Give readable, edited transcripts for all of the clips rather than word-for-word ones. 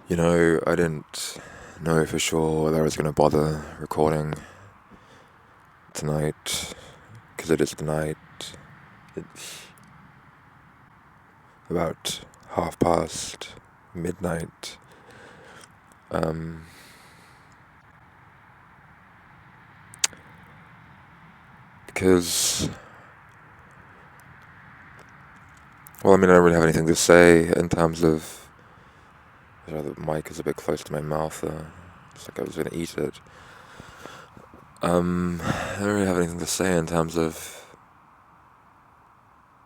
I didn't know for sure whether I was going to bother recording tonight, because it is tonight. It's about midnight. Um, because, I don't really have anything to say in terms of. The mic is a bit close to my mouth. It's like I was going to eat it. I don't really have anything to say in terms of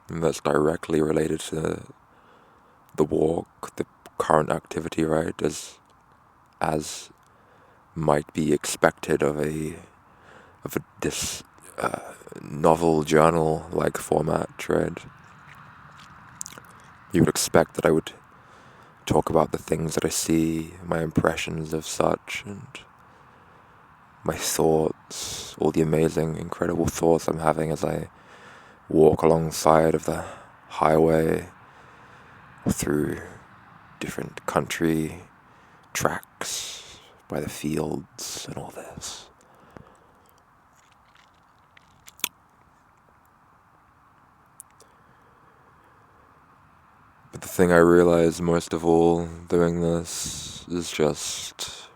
that's directly related to the walk, the current activity, right? As might be expected of this novel journal like format, right? You would expect that I would talk about the things that I see, my impressions of such, and my thoughts, all the amazing, incredible thoughts I'm having as I walk alongside of the highway through different country tracks by the fields and all this. But the thing I realize most of all doing this is just,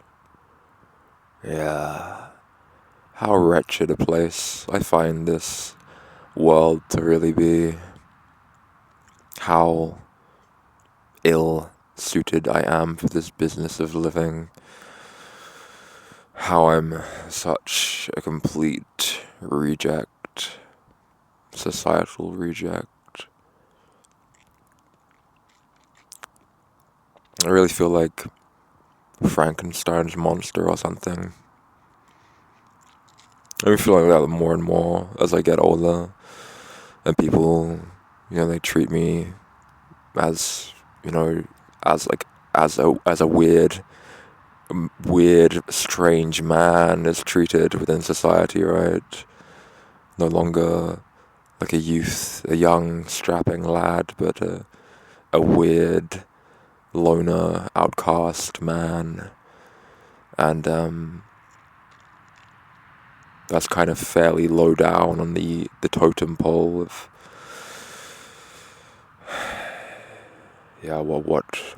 how wretched a place I find this world to really be. How ill suited I am for this business of living. How I'm such a complete reject, societal reject. I really feel like Frankenstein's monster or something. I'm feeling that more and more as I get older, and people, they treat me as, as a weird, strange man is treated within society, right? No longer like a youth, a young, strapping lad, but a weird, loner, outcast man, and that's kind of fairly low down on the totem pole of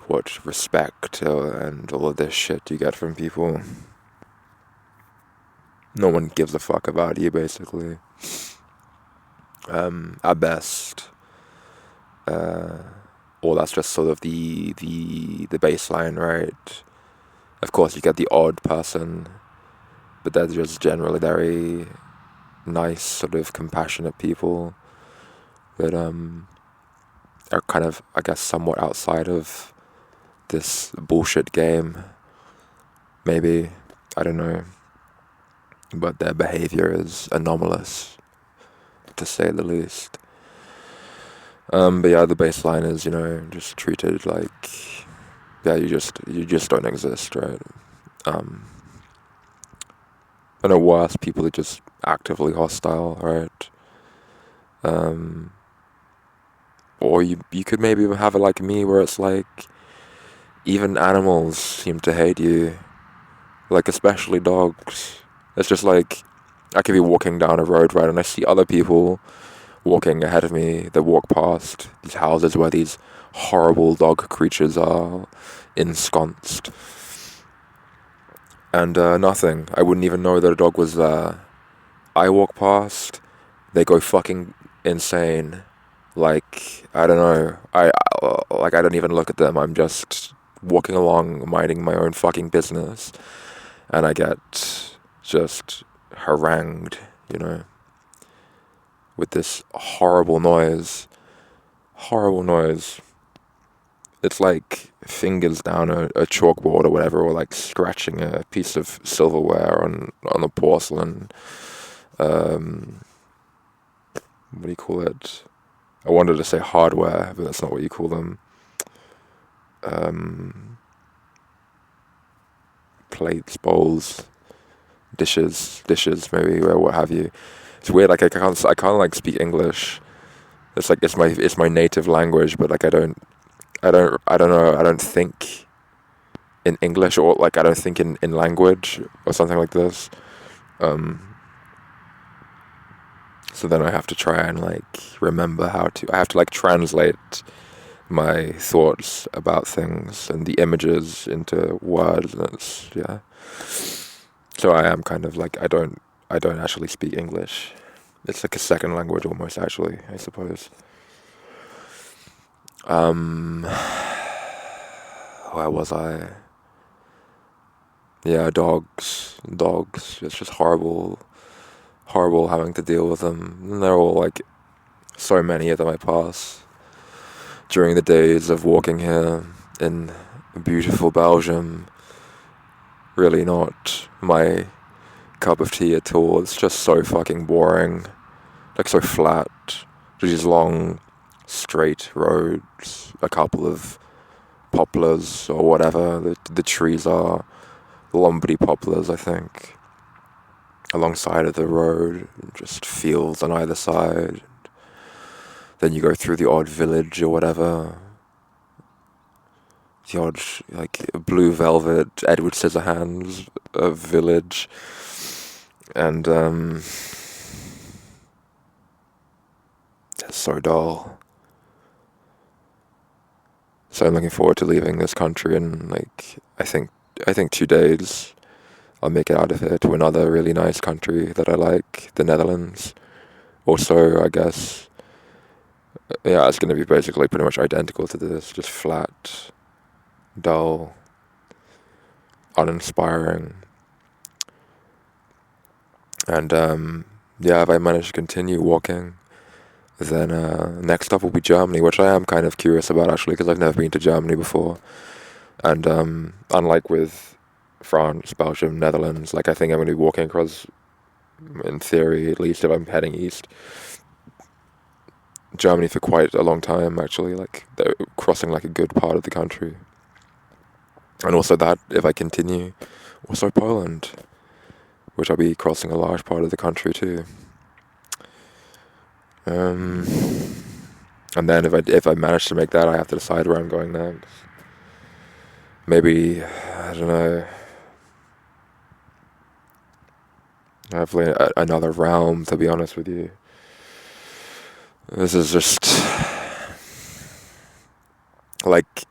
what respect and all of this shit you get from people. No one gives a fuck about you, basically. At best, or that's just sort of the baseline, right? Of course, you get the odd person, but they're just generally very nice, sort of compassionate people that are kind of, I guess, somewhat outside of this bullshit game. Maybe, I don't know, but their behavior is anomalous, to say the least. But yeah, the baseline is, just treated like, you just don't exist, right? And at worst, people are just actively hostile, right? Or you could maybe even have it like me, where it's like, even animals seem to hate you, like especially dogs. It's just like, I could be walking down a road, right, and I see other people walking ahead of me that walk past these houses where these horrible dog creatures are ensconced. And nothing. I wouldn't even know that a dog was there. I walk past, they go fucking insane. Like, I don't know. I don't even look at them. I'm just walking along, minding my own fucking business, and I get just harangued, with this horrible noise. Horrible noise. It's like fingers down a chalkboard or whatever, or like scratching a piece of silverware on a porcelain. What do you call it? I wanted to say hardware, but that's not what you call them. Plates, bowls, dishes, maybe, or what have you. It's weird. Like I can't like speak English. It's like it's my native language, but like I don't know. I don't think in English, or like I don't think in language or something like this. So then I have to try and like remember how to. I have to like translate my thoughts about things and the images into words. And it's, yeah. So I am kind of like I don't actually speak English. It's like a second language almost, actually, I suppose. Where was I? Yeah, dogs. It's just horrible having to deal with them. And they're all like, so many of them I pass during the days of walking here in beautiful Belgium. Really not my cup of tea at all. It's just so fucking boring. Like so flat. These long, straight roads. A couple of poplars or whatever the trees are. Lombardy poplars, I think. Alongside of the road. Just fields on either side. Then you go through the odd village or whatever. The odd, like, blue velvet Edward Scissorhands village. And, it's so dull. So I'm looking forward to leaving this country in, like, I think 2 days. I'll make it out of here to another really nice country that I like, the Netherlands. Also, I guess, yeah, it's going to be basically pretty much identical to this, just flat, dull, uninspiring. And yeah, if I manage to continue walking, then next up will be Germany, which I am kind of curious about actually, because I've never been to Germany before. And unlike with France, Belgium, Netherlands, like I think I'm going to be walking across, in theory at least, if I'm heading east, Germany for quite a long time actually, like crossing like a good part of the country. And also that, if I continue, also Poland, which I'll be crossing a large part of the country too. And then if I manage to make that, I have to decide where I'm going next. Maybe, I don't know, hopefully another realm, to be honest with you. This is just like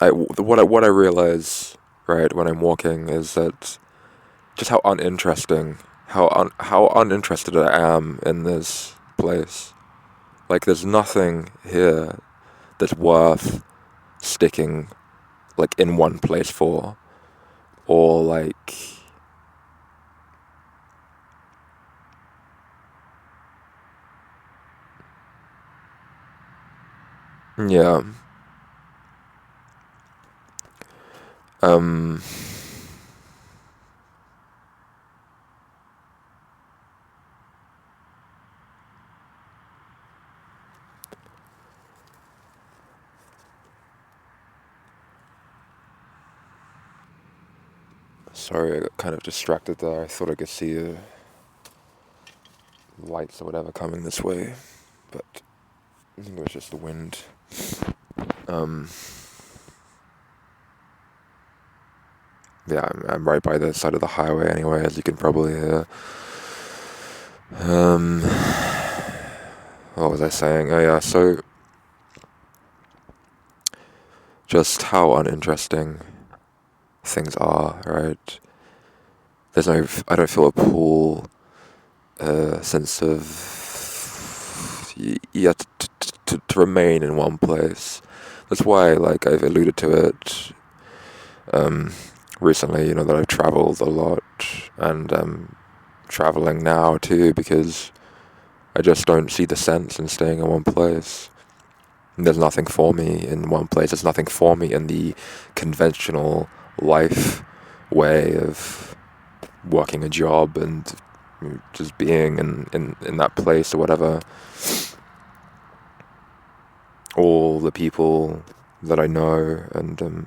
what I realize, right, when I'm walking is that just how uninteresting, how uninterested I am in this place. Like there's nothing here that's worth sticking like in one place for, or like yeah. um Sorry, I got kind of distracted there. I thought I could see lights or whatever coming this way, but I think it was just the wind. Yeah, I'm right by the side of the highway anyway, as you can probably hear. What was I saying? Oh yeah, so just how uninteresting things are, right? I don't feel a pull, sense of, to remain in one place. That's why, like, I've alluded to it, recently, that I've traveled a lot, and traveling now too, because I just don't see the sense in staying in one place. There's nothing for me in one place. There's nothing for me in the conventional life way of working a job and just being in that place or whatever. All the people that I know and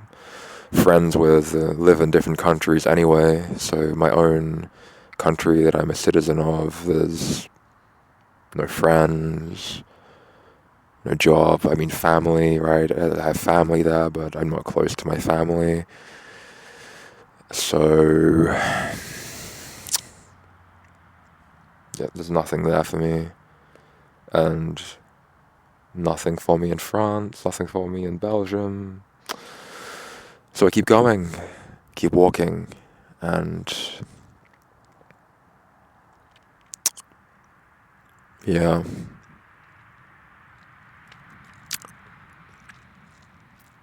friends with live in different countries anyway, so my own country that I'm a citizen of, there's no friends, no job. I mean, family, right? I have family there, but I'm not close to my family. So, yeah, there's nothing there for me, and nothing for me in France, nothing for me in Belgium. So I keep going, keep walking, and yeah.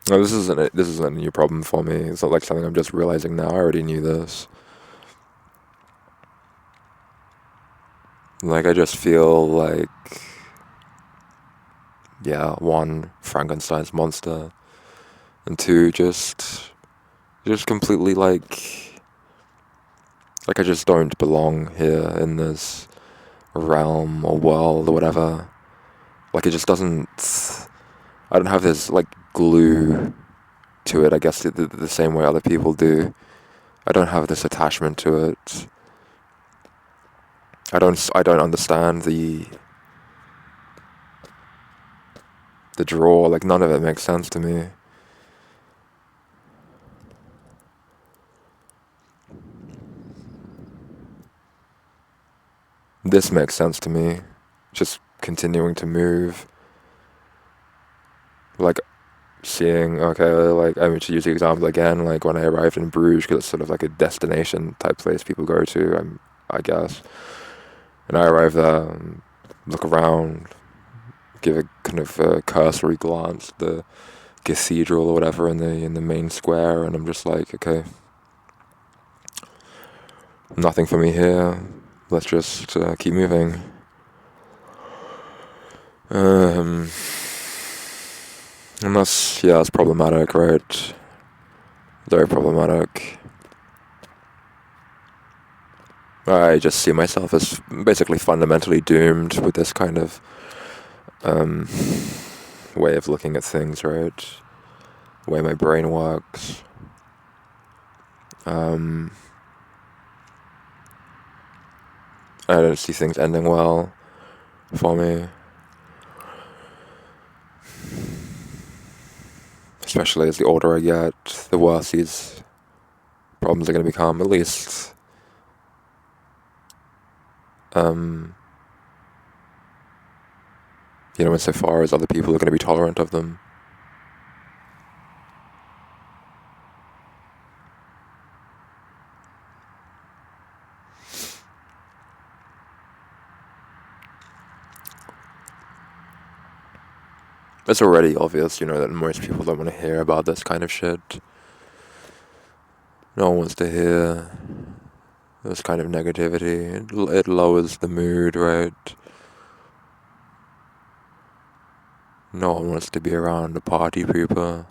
No, this isn't a new problem for me. It's not like something I'm just realizing now. I already knew this. Like I just feel like, yeah, one, Frankenstein's monster, and two, just completely like I just don't belong here in this realm or world or whatever. Like it just doesn't. I don't have this like glue to it. I guess the same way other people do. I don't have this attachment to it. I don't understand the draw. Like none of it makes sense to me. This makes sense to me. Just continuing to move. Like seeing, okay, like I mean, to use the example again, like when I arrived in Bruges, because it's sort of like a destination type place people go to, I guess. And I arrive there, look around, give a kind of cursory glance at the cathedral or whatever in the main square, and I'm just like, okay, nothing for me here. Let's just keep moving. Um, and that's problematic, right? Very problematic. I just see myself as basically fundamentally doomed with this kind of um, way of looking at things, right? The way my brain works. Um, I don't see things ending well for me, especially as the older I get, the worse these problems are going to become. At least, insofar as other people are going to be tolerant of them. It's already obvious, that most people don't want to hear about this kind of shit. No one wants to hear this kind of negativity. It lowers the mood, right? No one wants to be around the party people.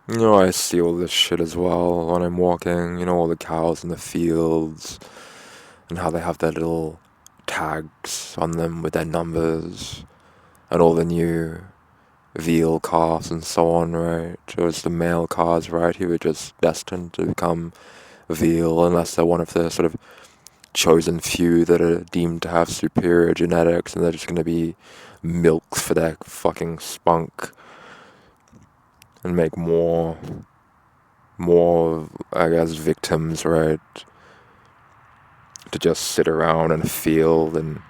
I see all this shit as well when I'm walking, all the cows in the fields, and how they have their little tags on them with their numbers, and all the new veal calves and so on, right? Or it's the male calves, right, who are just destined to become veal unless they're one of the sort of chosen few that are deemed to have superior genetics, and they're just going to be milked for their fucking spunk and make more, I guess, victims, right? To just sit around in a field and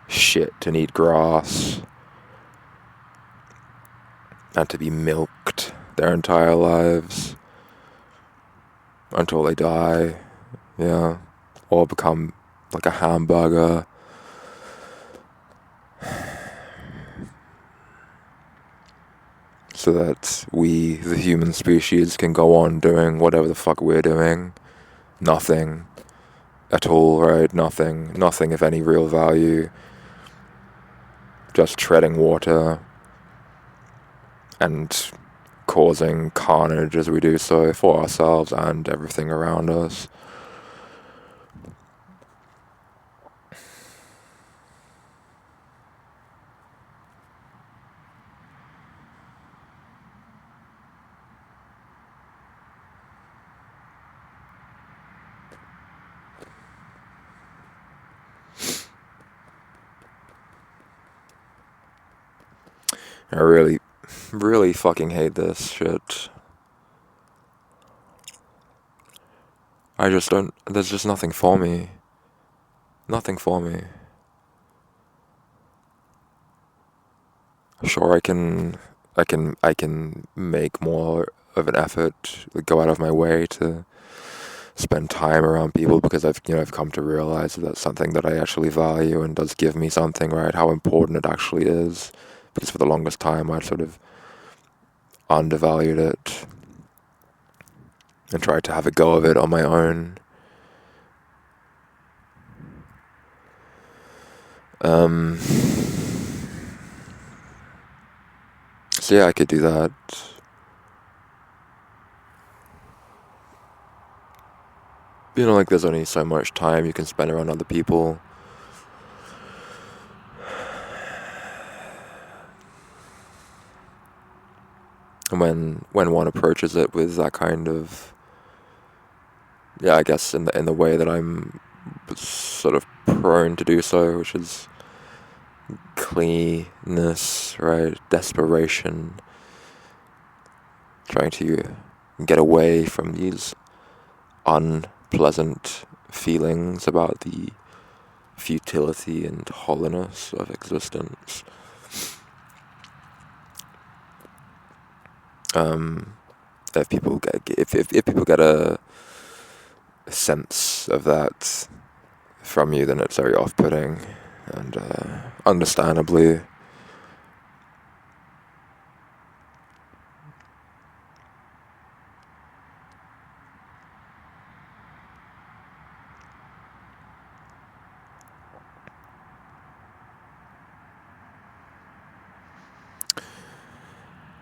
shit and eat grass and to be milked their entire lives until they die, yeah, or become like a hamburger. So that we, the human species, can go on doing whatever the fuck we're doing. Nothing at all, right? Nothing of any real value. Just treading water and causing carnage as we do so for ourselves and everything around us. I really, really fucking hate this shit. I just don't, there's just nothing for me. Nothing for me. Sure, I can make more of an effort, go out of my way to spend time around people because I've come to realize that that's something that I actually value and does give me something, right? How important it actually is. Because for the longest time I'd sort of undervalued it and tried to have a go of it on my own. So yeah, I could do that. Like there's only so much time you can spend around other people. And when one approaches it with that kind of, yeah, I guess in the way that I'm sort of prone to do so, which is cleanness, right? Desperation, trying to get away from these unpleasant feelings about the futility and hollowness of existence. If people get a sense of that from you, then it's very off-putting, and understandably.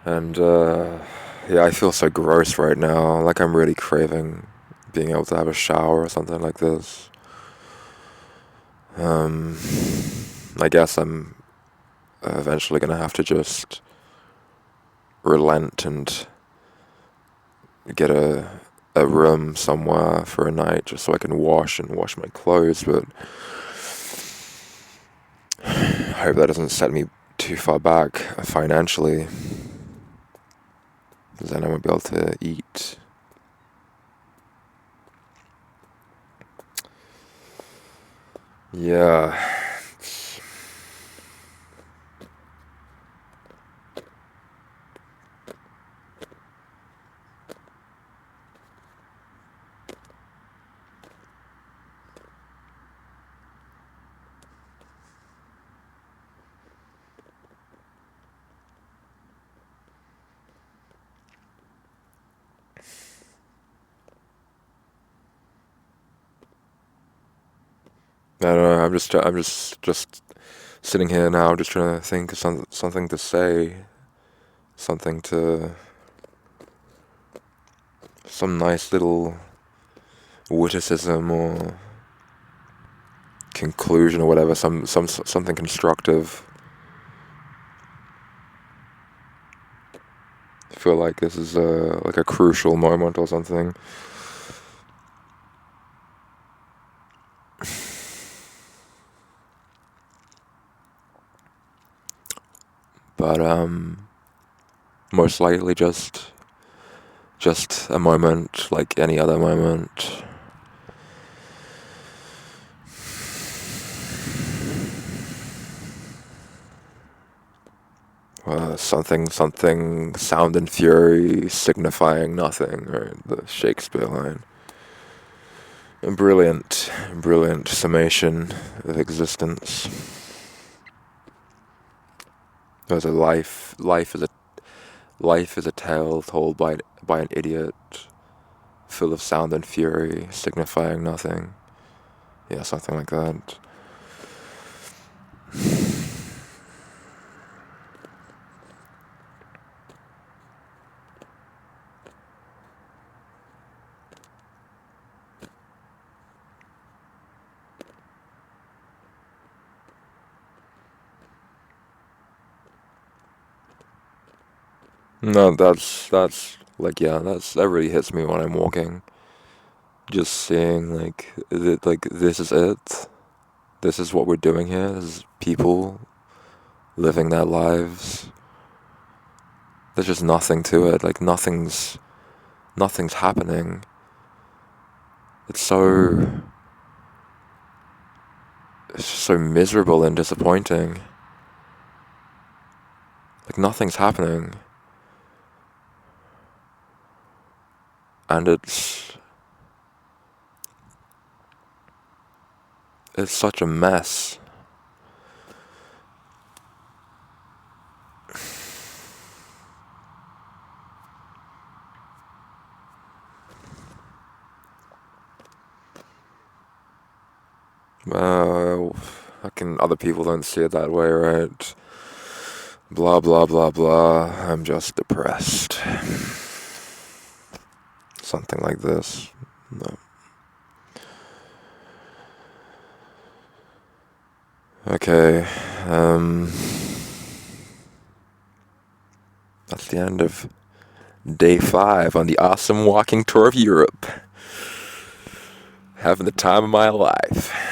And yeah, I feel so gross right now. Like I'm really craving being able to have a shower or something like this. I guess I'm eventually gonna have to just relent and get a room somewhere for a night just so I can wash my clothes, but I hope that doesn't set me too far back financially, because then I won't be able to eat. Yeah. I don't know. I'm just sitting here now, just trying to think of something to say, something to, some nice little witticism or conclusion or whatever, something constructive. I feel like this is like a crucial moment or something. But most likely just a moment like any other moment. Something sound and fury signifying nothing, right? The Shakespeare line. A brilliant summation of existence. There's a life is a tale told by an idiot, full of sound and fury, signifying nothing. Yeah, something like that. No, that's like, yeah, that really hits me when I'm walking. Just seeing like this is it. This is what we're doing here. This is people living their lives, there's just nothing to it. Like nothing's happening. It's just so miserable and disappointing. Like nothing's happening. And it's such a mess. Other people don't see it that way, right? Blah, blah, blah, blah. I'm just depressed. Something like this. No. Okay, that's the end of day 5 on the awesome walking tour of Europe. Having the time of my life.